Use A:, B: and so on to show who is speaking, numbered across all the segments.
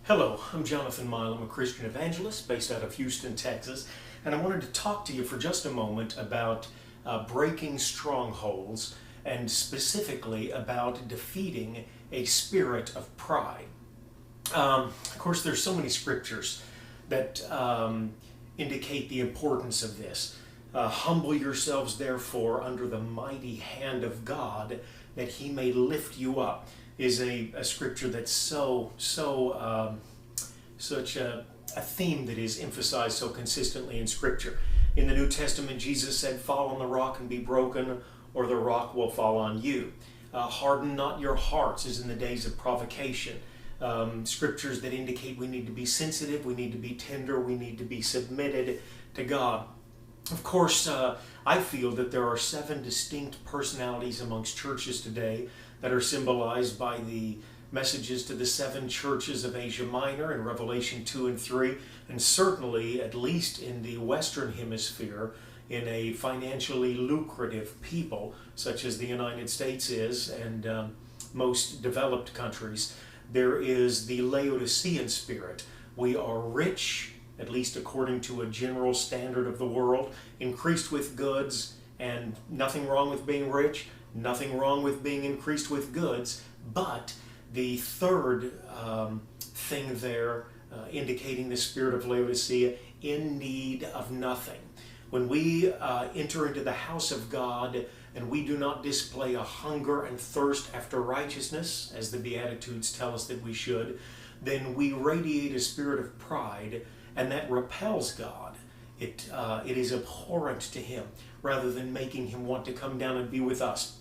A: Hello, I'm Jonathan Milam, a Christian evangelist based out of Houston, Texas, and I wanted to talk to you for just a moment about breaking strongholds and specifically about defeating a spirit of pride. Of course, there's so many scriptures that indicate the importance of this. Humble yourselves, therefore, under the mighty hand of God, that he may lift you up, is a scripture that's such a theme that is emphasized so consistently in scripture. In the New Testament, Jesus said, "Fall on the rock and be broken, or the rock will fall on you." Harden not your hearts, as in the days of provocation. Scriptures that indicate we need to be sensitive, we need to be tender, we need to be submitted to God. Of course, I feel that there are 7 distinct personalities amongst churches today that are symbolized by the messages to the 7 churches of Asia Minor in Revelation 2 and 3, and certainly, at least in the Western Hemisphere, in a financially lucrative people, such as the United States is, and most developed countries, there is the Laodicean spirit. We are rich, at least according to a general standard of the world, increased with goods, and nothing wrong with being rich, nothing wrong with being increased with goods, but the third thing there, indicating the spirit of Laodicea, in need of nothing. When we enter into the house of God and we do not display a hunger and thirst after righteousness, as the Beatitudes tell us that we should, then we radiate a spirit of pride, and that repels God. It is abhorrent to him, rather than making him want to come down and be with us.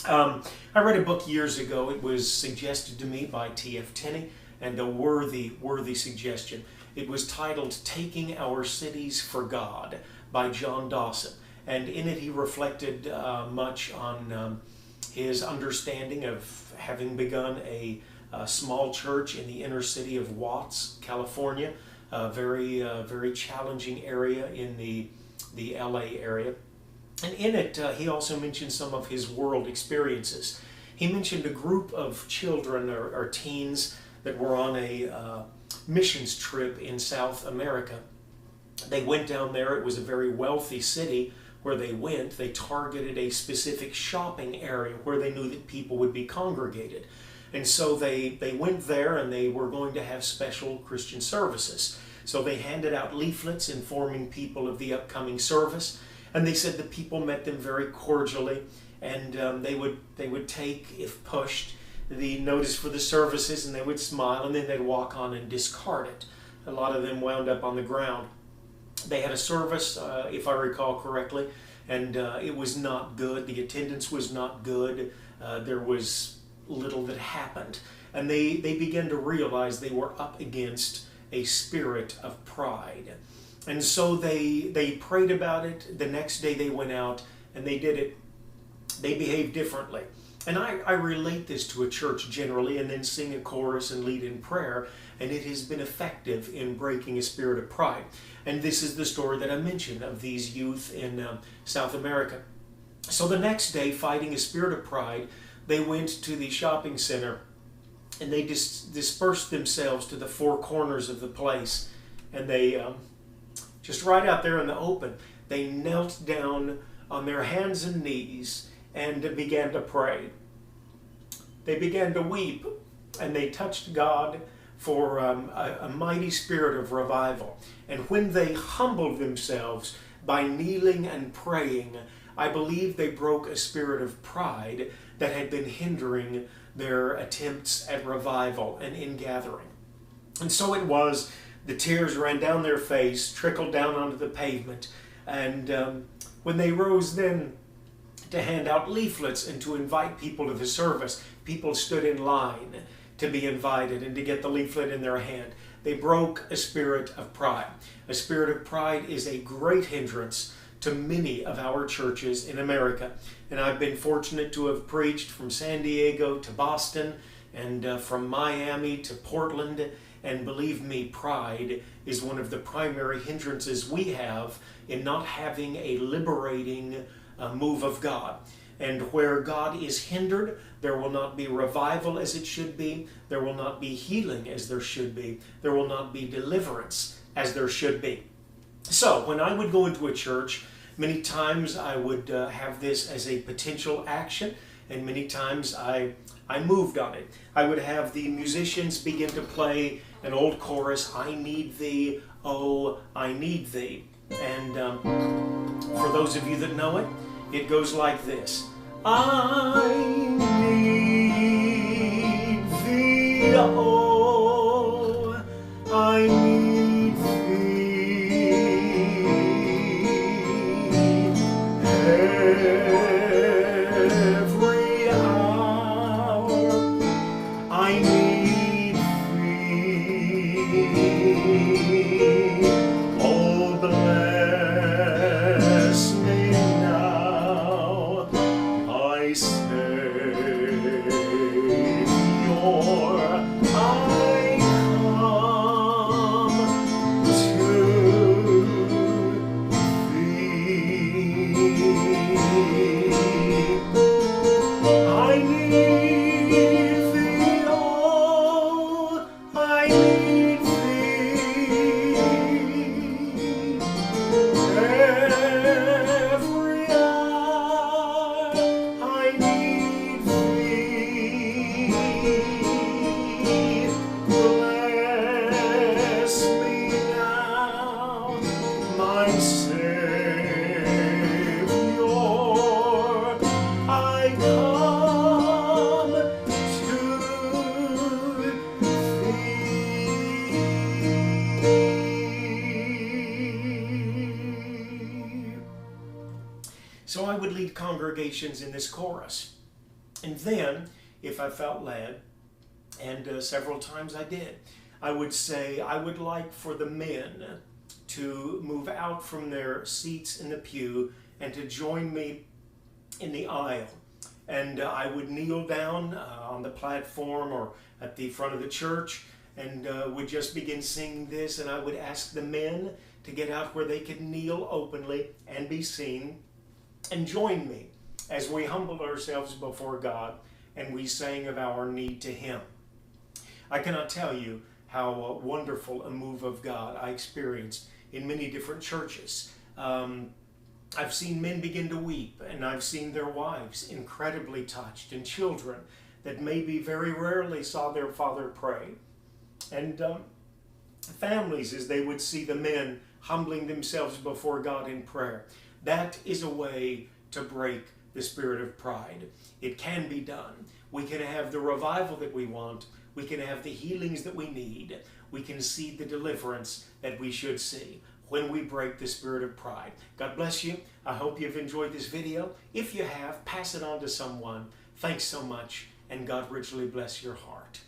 A: I read a book years ago. It was suggested to me by T.F. Tenney, and a worthy suggestion. It was titled "Taking Our Cities for God" by John Dawson. And in it he reflected much on his understanding of having begun a small church in the inner city of Watts, California, a very challenging area in the LA area. And in it, he also mentioned some of his world experiences. He mentioned a group of children or teens that were on a missions trip in South America. They went down there. It was a very wealthy city where they went. They targeted a specific shopping area where they knew that people would be congregated. And so they went there, and they were going to have special Christian services. So they handed out leaflets informing people of the upcoming service. And they said the people met them very cordially, and they would take, if pushed, the notice for the services, and they would smile, and then they'd walk on and discard it. A lot of them wound up on the ground. They had a service, if I recall correctly, and it was not good. The attendance was not good. There was little that happened. And they began to realize they were up against a spirit of pride. And so they prayed about it. The next day they went out and they did it. They behaved differently. And I relate this to a church generally, and then sing a chorus and lead in prayer, and it has been effective in breaking a spirit of pride. And this is the story that I mentioned of these youth in South America. So the next day, fighting a spirit of pride, they went to the shopping center, and they dispersed themselves to the 4 corners of the place, and they just right out there in the open, they knelt down on their hands and knees and began to pray. They began to weep, and they touched God for a mighty spirit of revival. And when they humbled themselves by kneeling and praying, I believe they broke a spirit of pride that had been hindering their attempts at revival and ingathering. And so it was. The tears ran down their face, trickled down onto the pavement, and when they rose then to hand out leaflets and to invite people to the service, people stood in line to be invited and to get the leaflet in their hand. They broke a spirit of pride. A spirit of pride is a great hindrance to many of our churches in America. And I've been fortunate to have preached from San Diego to Boston, and from Miami to Portland. And believe me, pride is one of the primary hindrances we have in not having a liberating move of God. And where God is hindered, there will not be revival as it should be. There will not be healing as there should be. There will not be deliverance as there should be. So when I would go into a church, many times I would have this as a potential action, and many times I moved on it. I would have the musicians begin to play an old chorus, I need thee, oh, I need thee. And for those of you that know it, it goes like this. I need thee, oh, I need thee, every hour, I need thee, oh, bless me now, my Savior, I come to thee. I need thee, oh, I need thee, every hour I need thee, bless me now, my Savior, I come to thee. So I would lead congregations in this chorus. And then, if I felt led, and several times I did, I would say, I would like for the men to move out from their seats in the pew and to join me in the aisle. And I would kneel down on the platform or at the front of the church and would just begin singing this, and I would ask the men to get out where they could kneel openly and be seen and join me as we humbled ourselves before God and we sang of our need to Him. I cannot tell you how wonderful a move of God I experienced in many different churches. I've seen men begin to weep, and I've seen their wives incredibly touched, and children that maybe very rarely saw their father pray. And families as they would see the men humbling themselves before God in prayer. That is a way to break the spirit of pride. It can be done. We can have the revival that we want. We can have the healings that we need. We can see the deliverance that we should see when we break the spirit of pride. God bless you. I hope you've enjoyed this video. If you have, pass it on to someone. Thanks so much, and God richly bless your heart.